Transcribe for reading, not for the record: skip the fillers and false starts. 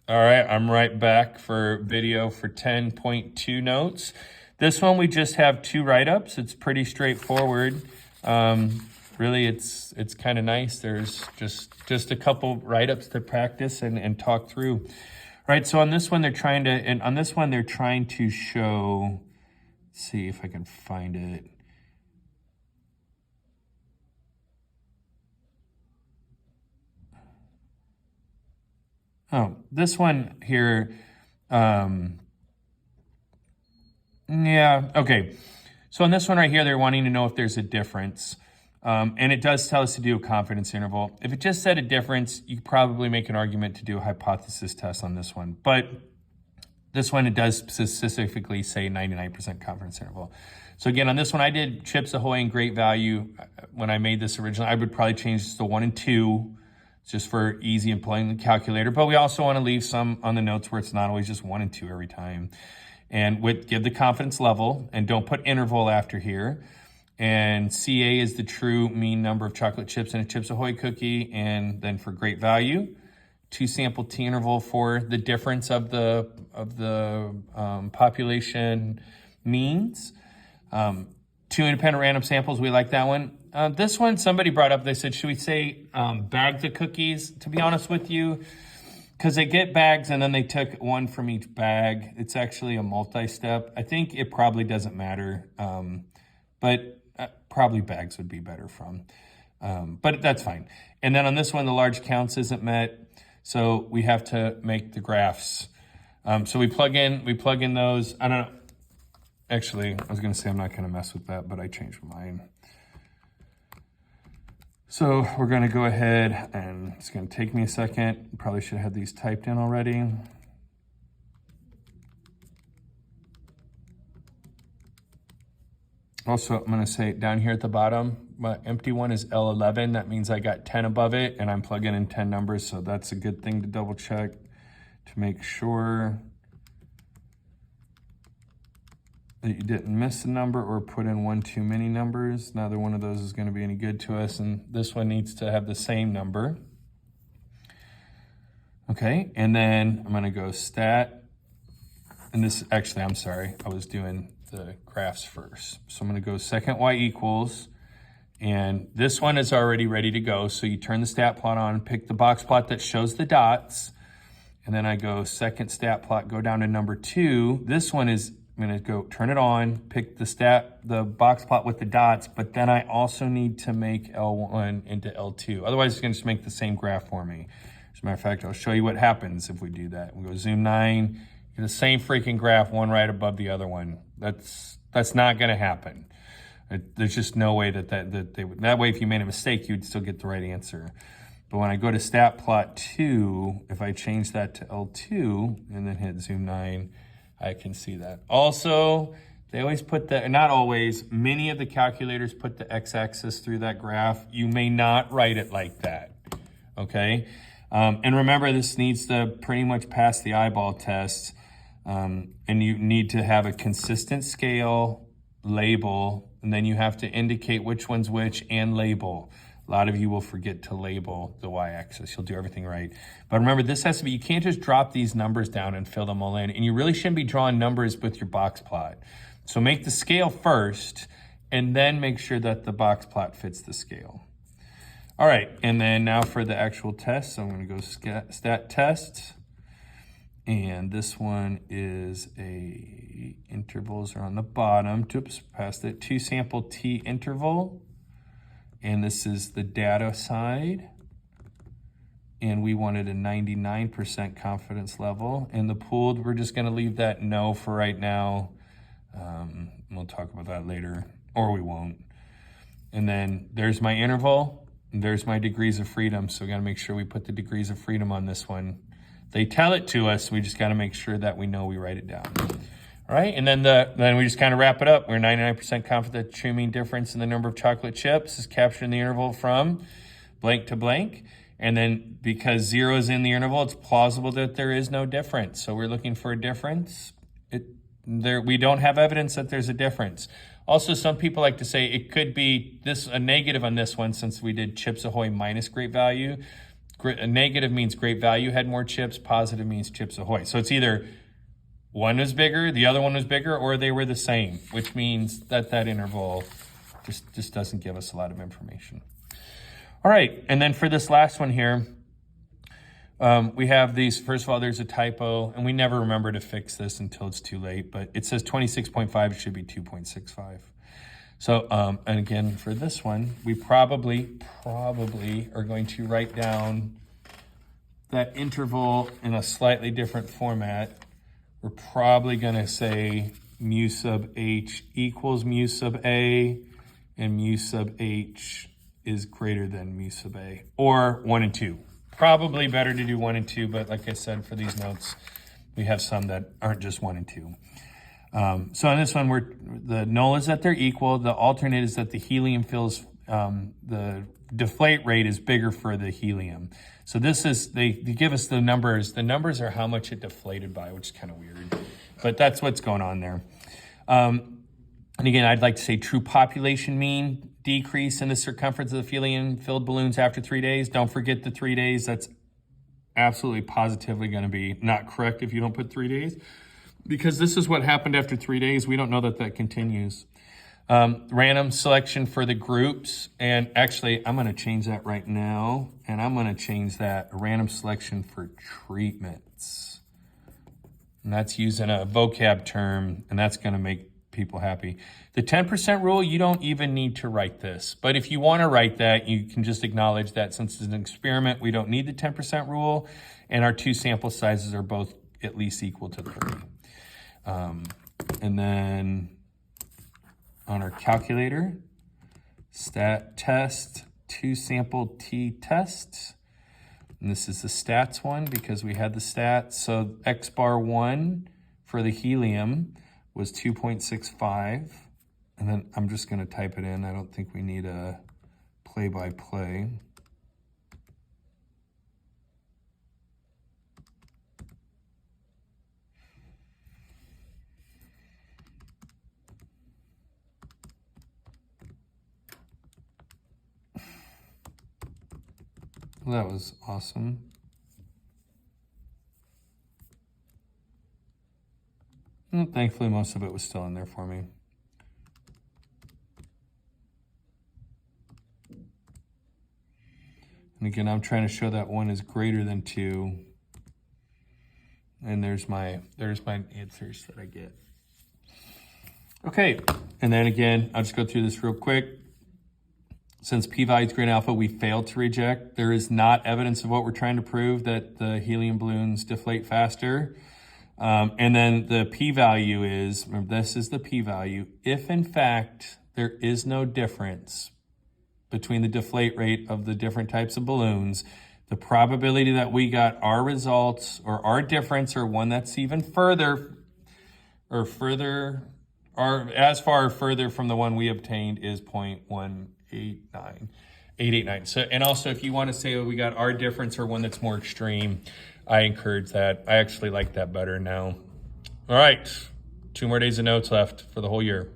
All right, I'm right back for video for 10.2 notes. This one we just have 2 write-ups. It's pretty straightforward. Really, it's kind of nice. There's just a couple write-ups to practice and talk through. Right, so on this one they're trying to show, let's see if I can find it. Oh, this one here, yeah, okay. So on this one right here, they're wanting to know if there's a difference. And it does tell us to do a confidence interval. If it just said a difference, you could probably make an argument to do a hypothesis test on this one. But this one, it does specifically say 99% confidence interval. So again, on this one, I did Chips Ahoy and Great Value. When I made this originally, I would probably change this to 1 and 2, just for easy and playing the calculator. But we also want to leave some on the notes where it's not always just 1 and 2 every time. And give the confidence level, and don't put interval after here. And CA is the true mean number of chocolate chips in a Chips Ahoy cookie. And then for Great Value, 2 sample T interval for the difference of the population means. 2 independent random samples, we like that one. This one, somebody brought up, they said, should we say bag the cookies? To be honest with you, because they get bags and then they took 1 from each bag. It's actually a multi-step. I think it probably doesn't matter, but probably bags would be better from. But that's fine. And then on this one, the large counts isn't met, so we have to make the graphs. So we plug in those. I don't know. Actually, I was going to say I'm not going to mess with that, but I changed my mind. So we're going to go ahead, and it's going to take me a second. Probably should have had these typed in already. Also, I'm going to say down here at the bottom, my empty one is L11. That means I got 10 above it, and I'm plugging in 10 numbers, so that's a good thing to double check to make sure that you didn't miss a number or put in 1 too many numbers. Neither one of those is going to be any good to us, and this one needs to have the same number. Okay, and then I'm going to go stat, and this, actually, I'm sorry, I was doing the graphs first. So I'm going to go second y equals, and this one is already ready to go. So you turn the stat plot on, pick the box plot that shows the dots, and then I go second stat plot, go down to number 2. This one is, I'm going to go turn it on, pick the box plot with the dots, but then I also need to make L1 into L2. Otherwise, it's going to just make the same graph for me. As a matter of fact, I'll show you what happens if we do that. We go zoom 9, get the same freaking graph, one right above the other one. That's not going to happen. There's just no way that way if you made a mistake, you'd still get the right answer. But when I go to stat plot 2, if I change that to L2 and then hit zoom 9, I can see that. Also, they always put not always, many of the calculators put the x-axis through that graph. You may not write it like that, okay? And remember, this needs to pretty much pass the eyeball test. And you need to have a consistent scale, label, and then you have to indicate which one's which and label. A lot of you will forget to label the y-axis. You'll do everything right. But remember, this has to be, you can't just drop these numbers down and fill them all in. And you really shouldn't be drawing numbers with your box plot. So make the scale first, and then make sure that the box plot fits the scale. All right, and then now for the actual test. So I'm gonna go stat test. And this one is intervals are on the bottom. Oops, passed it. 2 sample T interval. And this is the data side. And we wanted a 99% confidence level. And the pooled, we're just going to leave that no for right now. We'll talk about that later, or we won't. And then there's my interval. And there's my degrees of freedom. So we got to make sure we put the degrees of freedom on this one. They tell it to us. We just got to make sure that we know we write it down. All right, and then we just kind of wrap it up. We're 99% confident the true mean difference in the number of chocolate chips is captured in the interval from blank to blank. And then because 0 is in the interval, it's plausible that there is no difference. So we're looking for a difference. We don't have evidence that there's a difference. Also, some people like to say it could be a negative on this one since we did Chips Ahoy minus Great Value. negative means great value had more chips, positive means Chips Ahoy. So it's either one was bigger, the other one was bigger, or they were the same, which means that that interval just doesn't give us a lot of information. All right, and then for this last one here, we have these. First of all, there's a typo, and we never remember to fix this until it's too late, but it says 26.5, it should be 2.65. So, and again, for this one, we probably are going to write down that interval in a slightly different format. We're probably going to say mu sub h equals mu sub a, and mu sub h is greater than mu sub a, or 1 and 2. Probably better to do 1 and 2, but like I said, for these notes, we have some that aren't just 1 and 2. So on this one, the null is that they're equal. The alternate is that the helium fills, the deflate rate is bigger for the helium. So this is, they give us the numbers. The numbers are how much it deflated by, which is kind of weird. But that's what's going on there. And again, I'd like to say true population mean decrease in the circumference of the helium-filled balloons after 3 days. Don't forget the 3 days. That's absolutely positively going to be not correct if you don't put 3 days. Because this is what happened after 3 days. We don't know that that continues. Random selection for the groups. And actually, I'm going to change that right now. And I'm going to change that random selection for treatments. And that's using a vocab term. And that's going to make people happy. The 10% rule, you don't even need to write this. But if you want to write that, you can just acknowledge that since it's an experiment, we don't need the 10% rule. And our two sample sizes are both at least equal to 3. And then on our calculator, stat test, 2 sample t-test. And this is the stats one because we had the stats. So x bar 1 for the helium was 2.65. And then I'm just going to type it in. I don't think we need a play-by-play. That was awesome. And thankfully, most of it was still in there for me. And again, I'm trying to show that 1 is greater than 2. And there's my answers that I get. Okay, and then again, I'll just go through this real quick. Since p-value is greater than alpha, we failed to reject. There is not evidence of what we're trying to prove, that the helium balloons deflate faster. And then the p-value is, remember this is the p-value, if in fact there is no difference between the deflate rate of the different types of balloons, the probability that we got our results or our difference or one that's even further or as far further from the one we obtained is 0.889. So, and also if you want to say, oh, we got our difference or one that's more extreme, I encourage that. I actually like that better now. All right, 2 more days of notes left for the whole year.